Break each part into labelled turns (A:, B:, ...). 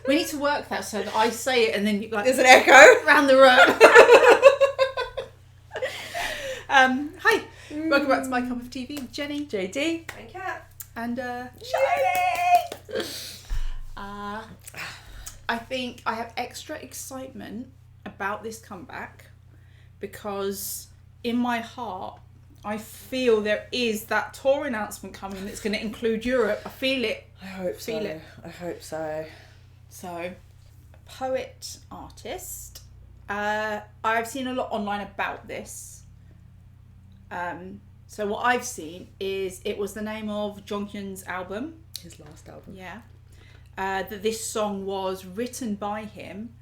A: We need to work that so that I say it and then you like
B: There's an echo
A: around the room. Hi, welcome back to My Cup of TV with Jenny,
B: JD and Kat
A: and
B: SHINee.
A: I think I have extra excitement about this comeback because in my heart I feel there is that tour announcement coming that's going to include Europe. I feel it.
B: I hope so.
A: Feel it.
B: I hope so.
A: So, poet, artist. I've seen a lot online about this. So what I've seen is it was the name of Jonghyun's album.
B: His last album.
A: Yeah. That this song was written by him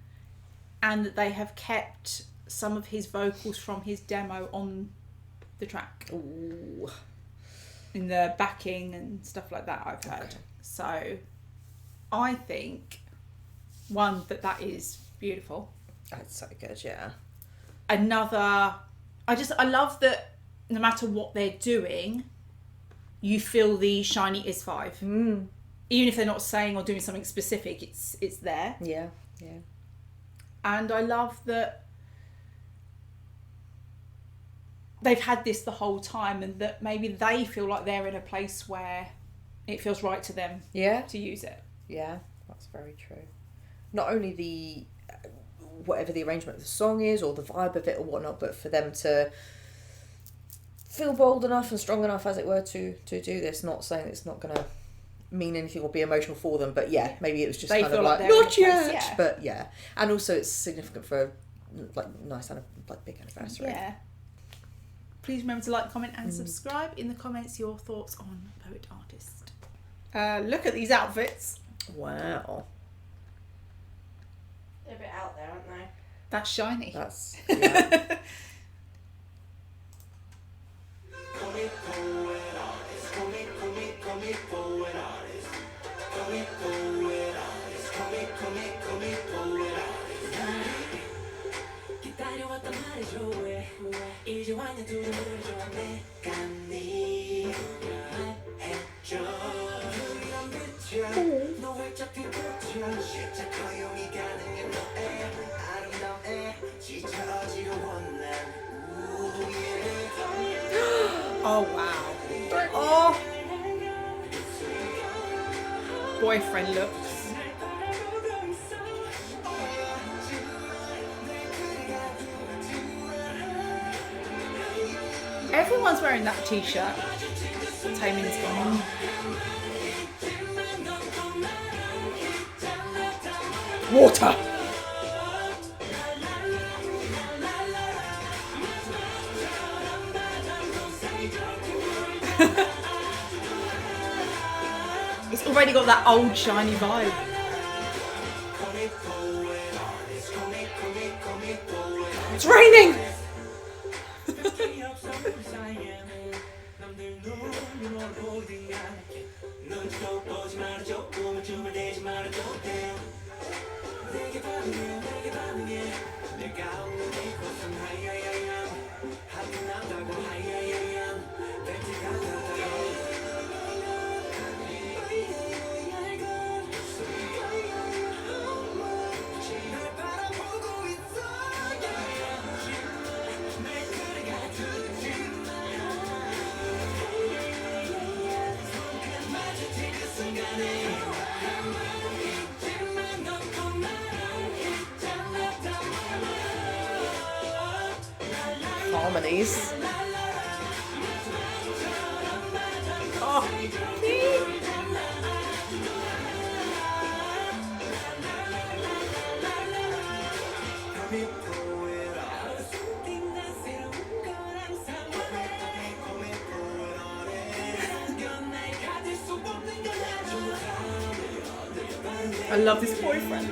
A: and that they have kept some of his vocals from his demo on the track.
B: Ooh.
A: In the backing and stuff like that, I've heard.
B: Okay.
A: So I think, one, that is beautiful.
B: That's so good, yeah.
A: Another, I love that no matter what they're doing, you feel the SHINee is 5.
B: Mm.
A: Even if they're not saying or doing something specific, it's there.
B: Yeah, yeah.
A: And I love that they've had this the whole time and that maybe they feel like they're in a place where it feels right to them to use it.
B: Yeah, that's very true. Not only the whatever the arrangement of the song is or the vibe of it or whatnot, but for them to feel bold enough and strong enough, as it were, to do this. Not saying it's not going to mean anything or be emotional for them, but yeah, maybe it was just
A: they
B: kind of
A: feel
B: like
A: not
B: yet,
A: yeah.
B: But yeah, and also it's significant for a nice and big anniversary.
A: Yeah. Please remember to like, comment and subscribe. In the comments your thoughts on poet artist. Look at these outfits.
B: Wow,
C: They're a bit out there, aren't they?
A: That's SHINee.
B: that's yeah.
A: Oh wow. Oh. Boyfriend looks. Everyone's wearing that t-shirt. Taemin's gone.
B: Water.
A: It's already got that old SHINee vibe.
B: It's raining. Harmonies.
A: Oh. I love this boyfriend.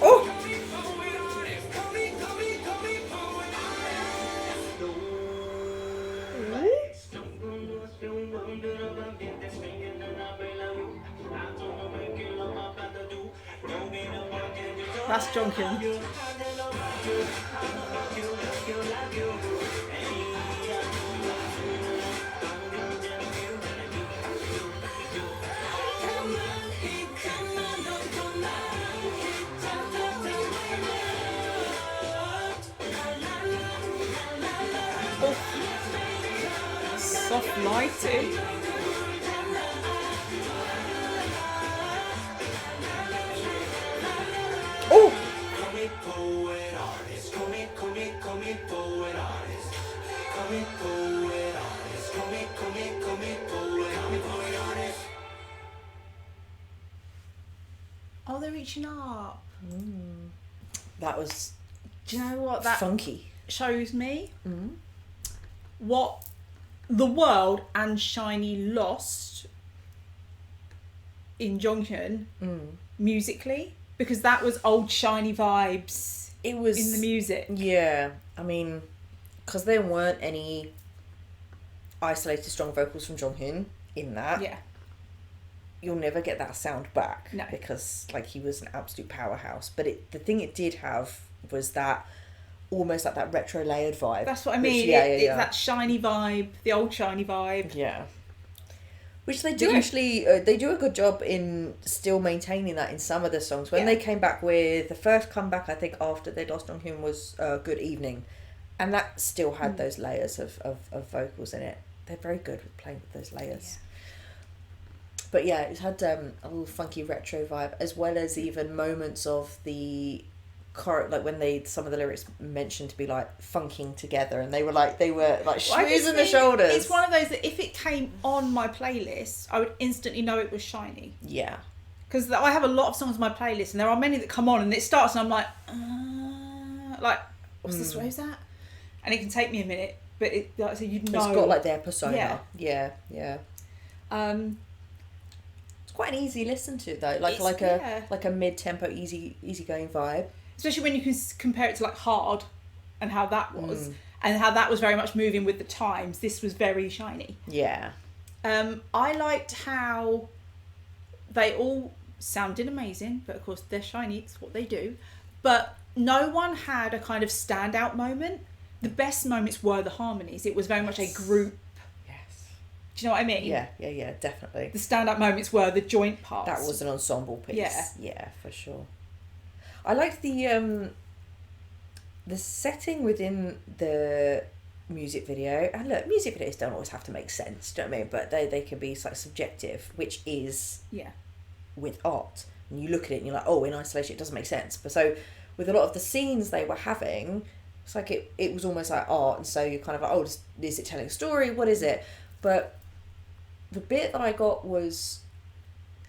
B: Oh.
A: That's Jonghyun. soft lighting.
B: Oh!
A: Oh, they're reaching up.
B: That was
A: Do you know what that
B: funky.
A: shows me? What the world and SHINee lost in Jonghyun musically, because that was old SHINee vibes.
B: It was
A: in the music.
B: Yeah, I mean, because there weren't any isolated strong vocals from Jonghyun in that.
A: Yeah.
B: You'll never get that sound back.
A: No.
B: Because like he was an absolute powerhouse. But the thing it did have was that almost like that retro layered vibe.
A: That's what I mean. It's that SHINee vibe, the old SHINee vibe.
B: Yeah. Which they do actually, they do a good job in still maintaining that in some of the songs. When they came back with, the first comeback I think after they lost on him was Good Evening. And that still had those layers of vocals in it. They're very good with playing with those layers. Yeah. But yeah, it had a little funky retro vibe, as well as even moments of the like when some of the lyrics mentioned to be like funking together, and they were like schmoozing the shoulders.
A: It's one of those that if it came on my playlist, I would instantly know it was SHINee.
B: Yeah. Because
A: I have a lot of songs on my playlist, and there are many that come on, and it starts, and I'm like, what's the where's that? And it can take me a minute, but it, like I said, you'd know.
B: It's got like their persona. Yeah. It's quite an easy listen to though, like a mid-tempo, easygoing vibe.
A: Especially when you can compare it to like Hard, and how that was, and how that was very much moving with the times. This was very SHINee.
B: Yeah.
A: I liked how they all sounded amazing, but of course they're SHINee, it's what they do. But no one had a kind of standout moment. The best moments were the harmonies. It was very much a group. Do you know what I mean?
B: Yeah, definitely.
A: The standout moments were the joint parts.
B: That was an ensemble piece. Yeah, for sure. I liked the setting within the music video. And look, music videos don't always have to make sense, do you know what I mean? But they can be like subjective, which is with art. And you look at it and you're like, oh, in isolation it doesn't make sense. But so with a lot of the scenes they were having, it's like it was almost like art, and so you're kind of like, oh, is it telling a story? What is it? But the bit that I got was,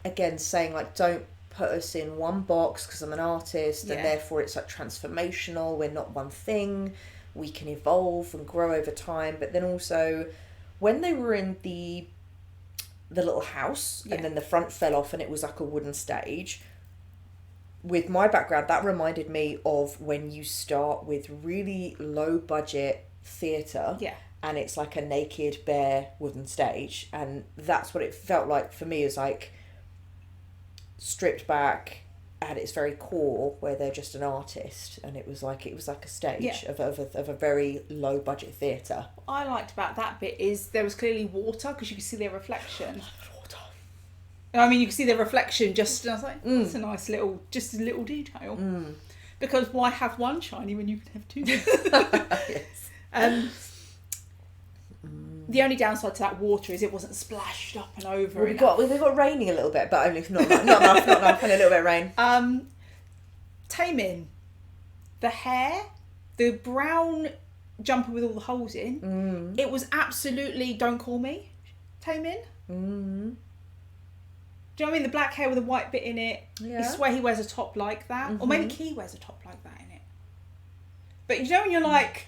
B: again, saying like, don't put us in one box because I'm an artist, and therefore it's like transformational. We're not one thing. We can evolve and grow over time. But then also, when they were in the little house, and then the front fell off and it was like a wooden stage, with my background, that reminded me of when you start with really low budget theatre.
A: Yeah.
B: And it's like a naked, bare wooden stage. And that's what it felt like for me, is like stripped back at its very core, where they're just an artist. And it was like a stage of a very low budget theatre.
A: What I liked about that bit is there was clearly water, because you could see their reflection.
B: Water.
A: I mean, you could see their reflection just, and I was like, that's a nice little detail. Because why have one SHINee when you can have two?
B: Yes.
A: The only downside to that water is it wasn't splashed up and over.
B: We got raining a little bit, but only not enough, and a little bit of rain.
A: Taemin, the hair, the brown jumper with all the holes in, it was absolutely Don't Call Me, Taemin. Do you know what I mean? The black hair with a white bit in it.
B: Yeah.
A: I swear he wears a top like that, or maybe Key wears a top like that in it. But you know when you're like,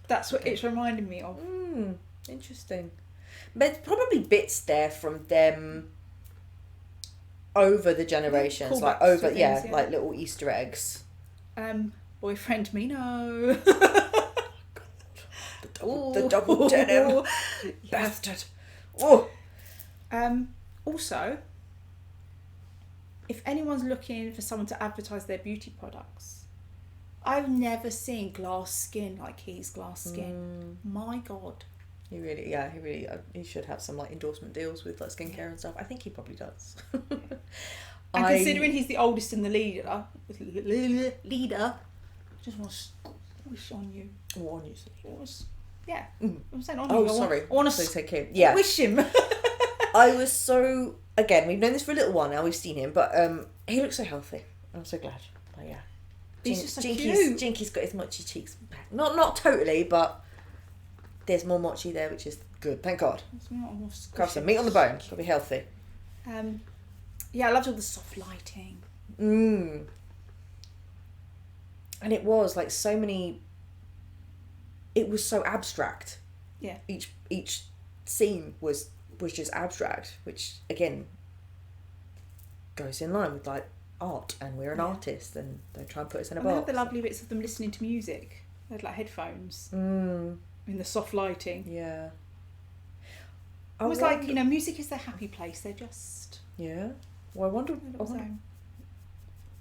A: that's what it's reminding me of.
B: Interesting. But probably bits there from them over the generations, like over things, like little Easter eggs.
A: Boyfriend Mino.
B: The double denim. Bastard. Oh.
A: Also, if anyone's looking for someone to advertise their beauty products, I've never seen glass skin like he's glass skin. My God.
B: He should have some like endorsement deals with like skincare and stuff. I think he probably does.
A: And considering he's the oldest and the leader, just want to squish on you.
B: On you.
A: Yeah.
B: Mm.
A: I'm saying on
B: Oh,
A: you.
B: sorry.
A: I want
B: So
A: to
B: take him. Yeah.
A: wish him.
B: I was so... Again, we've known this for a little while now. We've seen him. But he looks so healthy. I'm so glad. But yeah.
A: He's just so cute.
B: Jinky's got his mochi cheeks back. Not totally, but there's more mochi there, which is good. Thank God. Grab some meat on the bone. Gotta be healthy.
A: Yeah, I loved all the soft lighting.
B: And it was like so many... It was so abstract.
A: Yeah.
B: Each scene was just abstract, which again goes in line with like art, and we're an artist, and they try and put us in a box.
A: They had the lovely bits of them listening to music. They had like headphones in the soft lighting.
B: Yeah.
A: It was like, you know, music is their happy place. They're just...
B: Yeah. Well, I wonder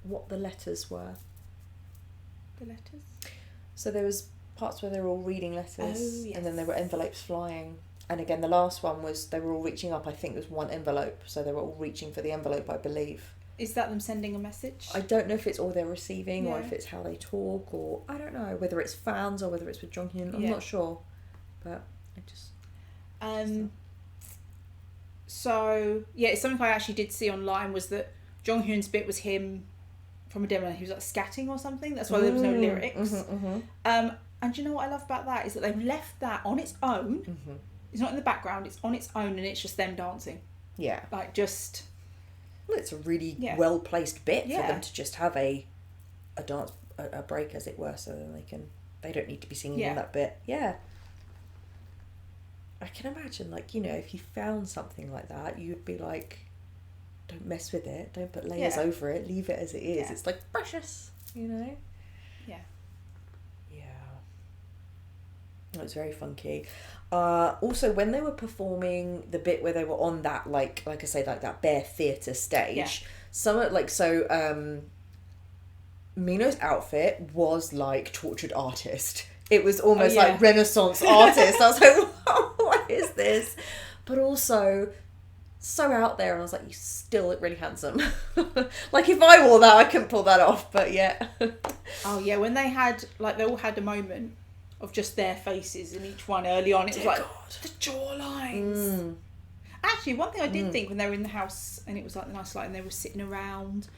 B: what the letters were.
A: The letters?
B: So there was parts where they were all reading letters,
A: yes.
B: and then there were envelopes flying. And again, the last one was they were all reaching up. I think it was one envelope, so they were all reaching for the envelope, I believe.
A: Is that them sending a message?
B: I don't know if it's all they're receiving or
A: Yeah.
B: if it's how they talk, or I don't know whether it's fans or whether it's with Jonghyun. I'm not sure, but I just.
A: So yeah, something I actually did see online was that Jonghyun's bit was him from a demo. He was like scatting or something. That's why there was no lyrics. And do you know what I love about that is that they've left that on its own. It's not in the background. It's on its own, and it's just them dancing.
B: Yeah.
A: Like just.
B: Well, it's a really well placed bit for them to just have a dance a break, as it were, so then they don't need to be singing in that bit. Yeah. I can imagine, like, you know, if you found something like that, you'd be like, don't mess with it, don't put layers over it, leave it as it is. It's like precious, you know?
A: Yeah.
B: Yeah. It was very funky. Also, when they were performing the bit where they were on that, like I say, like that bare theatre stage, Mino's outfit was like tortured artist. It was almost like Renaissance artist. I was like, what is this? But also so out there, and I was like, you still look really handsome. Like if I wore that, I couldn't pull that off, but yeah.
A: Oh yeah, when they had, like, they all had a moment of just their faces in each one early on. It was like the jawlines. Actually, one thing I did think when they were in the house and it was like the nice light and they were sitting around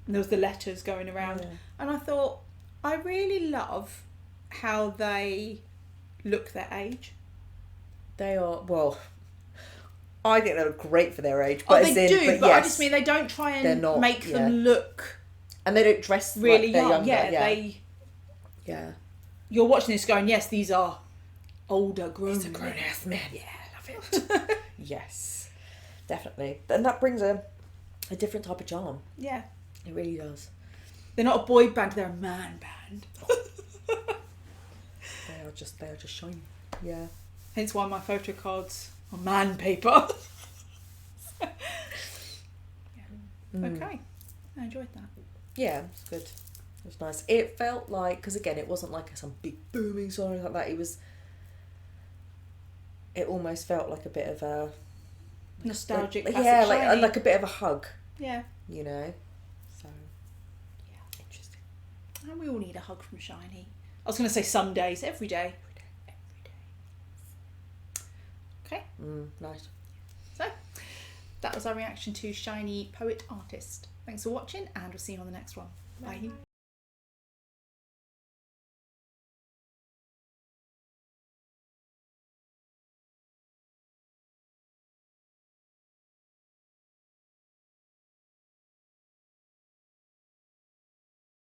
A: and there was the letters going around, and I thought, I really love how they look their age.
B: They are, well, I think they look great for their age. But
A: they do, but I just mean they don't try and make them look...
B: And they don't dress
A: really
B: like they're
A: young.
B: younger.
A: Yeah. You're watching this going, yes, these are older, grown.
B: These are grown-ass men. Yeah, love it. Yes, definitely. And that brings a different type of charm.
A: Yeah.
B: It really does.
A: They're not a boy band, they're a man band.
B: They are just shiny. Yeah.
A: Hence why my photo cards are man paper. Okay. I enjoyed that.
B: Yeah, it was good. It was nice. It felt like, because again, it wasn't like some big booming song like that. It almost felt like a bit of a
A: nostalgic.
B: Like a bit of a hug.
A: Yeah.
B: You know. So. Yeah. Interesting.
A: And we all need a hug from SHINee. I was going to say some days, every day. Okay.
B: Nice.
A: So, that was our reaction to SHINee Poet Artist. Thanks for watching, and we'll see you on the next one. Bye.